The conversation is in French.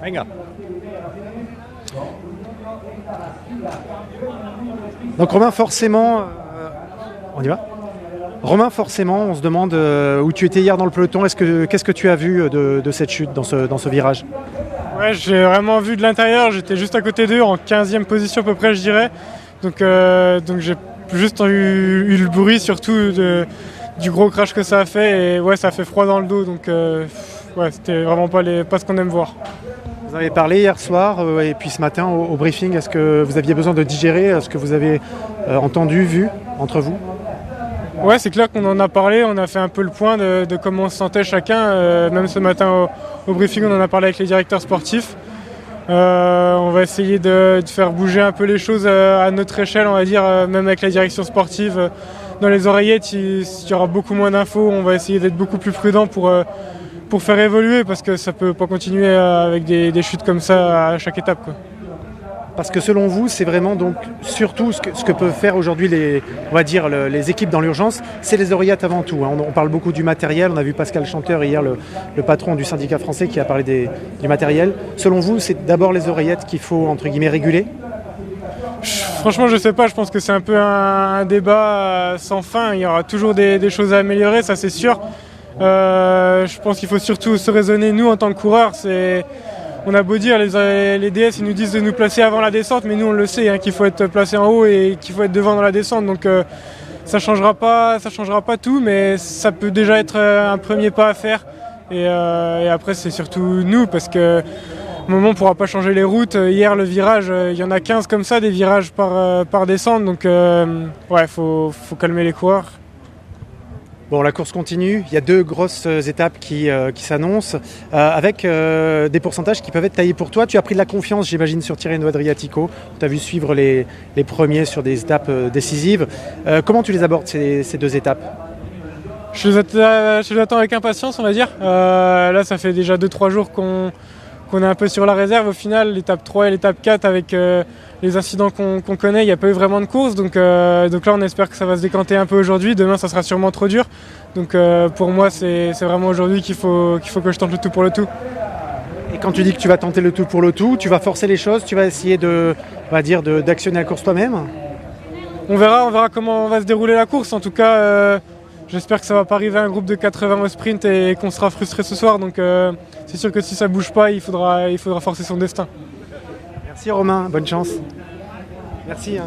Venga. Donc Romain, forcément, on y va. Romain, forcément, on se demande où tu étais hier dans le peloton. Qu'est-ce que tu as vu de cette chute dans ce virage? Ouais, j'ai vraiment vu de l'intérieur. J'étais juste à côté d'eux, en 15e position à peu près, je dirais. Donc j'ai juste eu le bruit surtout du gros crash que ça a fait. Et ouais, ça a fait froid dans le dos. Donc ouais, c'était vraiment pas ce qu'on aime voir. Vous avez parlé hier soir et puis ce matin au briefing. Est-ce que vous aviez besoin de digérer ce que vous avez entendu, vu entre vous? Ouais, c'est clair qu'on en a parlé. On a fait un peu le point de comment on se sentait chacun. Même ce matin au briefing, on en a parlé avec les directeurs sportifs. On va essayer de faire bouger un peu les choses à notre échelle, on va dire, même avec la direction sportive. Dans les oreillettes, il y aura beaucoup moins d'infos. On va essayer d'être beaucoup plus prudent pour faire évoluer, parce que ça peut pas continuer avec des chutes comme ça à chaque étape, quoi. Parce que selon vous, c'est vraiment donc surtout ce que peuvent faire aujourd'hui les équipes dans l'urgence, c'est les oreillettes avant tout. On parle beaucoup du matériel. On a vu Pascal Chanteur hier, le patron du syndicat français, qui a parlé du matériel. Selon vous, c'est d'abord les oreillettes qu'il faut entre guillemets réguler? Franchement, je sais pas. Je pense que c'est un peu un débat sans fin. Il y aura toujours des choses à améliorer, ça c'est sûr. Je pense qu'il faut surtout se raisonner, nous en tant que coureurs. On a beau dire, les DS ils nous disent de nous placer avant la descente, mais nous on le sait, qu'il faut être placé en haut et qu'il faut être devant dans la descente. Donc ça changera pas tout, mais ça peut déjà être un premier pas à faire. Et après c'est surtout nous, parce que au moment on ne pourra pas changer les routes. Hier le virage, il y en a 15 comme ça, des virages par descente. Donc ouais, faut calmer les coureurs. Bon, la course continue, il y a 2 grosses étapes qui s'annoncent, avec des pourcentages qui peuvent être taillés pour toi. Tu as pris de la confiance, j'imagine, sur Tirreno Adriatico. Tu as vu suivre les premiers sur des étapes décisives. Comment tu les abordes, ces 2 étapes? Je les attends avec impatience, on va dire. Là, ça fait déjà 2-3 jours qu'on est un peu sur la réserve. Au final, l'étape 3 et l'étape 4, avec les incidents qu'on connaît, il n'y a pas eu vraiment de course. Donc là, on espère que ça va se décanter un peu aujourd'hui. Demain, ça sera sûrement trop dur. Donc pour moi, c'est vraiment aujourd'hui qu'il faut que je tente le tout pour le tout. Et quand tu dis que tu vas tenter le tout pour le tout, tu vas forcer les choses, tu vas essayer d'actionner la course toi-même? On verra comment va se dérouler la course. En tout cas, j'espère que ça ne va pas arriver à un groupe de 80 au sprint et qu'on sera frustré ce soir. Donc c'est sûr que si ça ne bouge pas, il faudra forcer son destin. Merci Romain, bonne chance. Merci.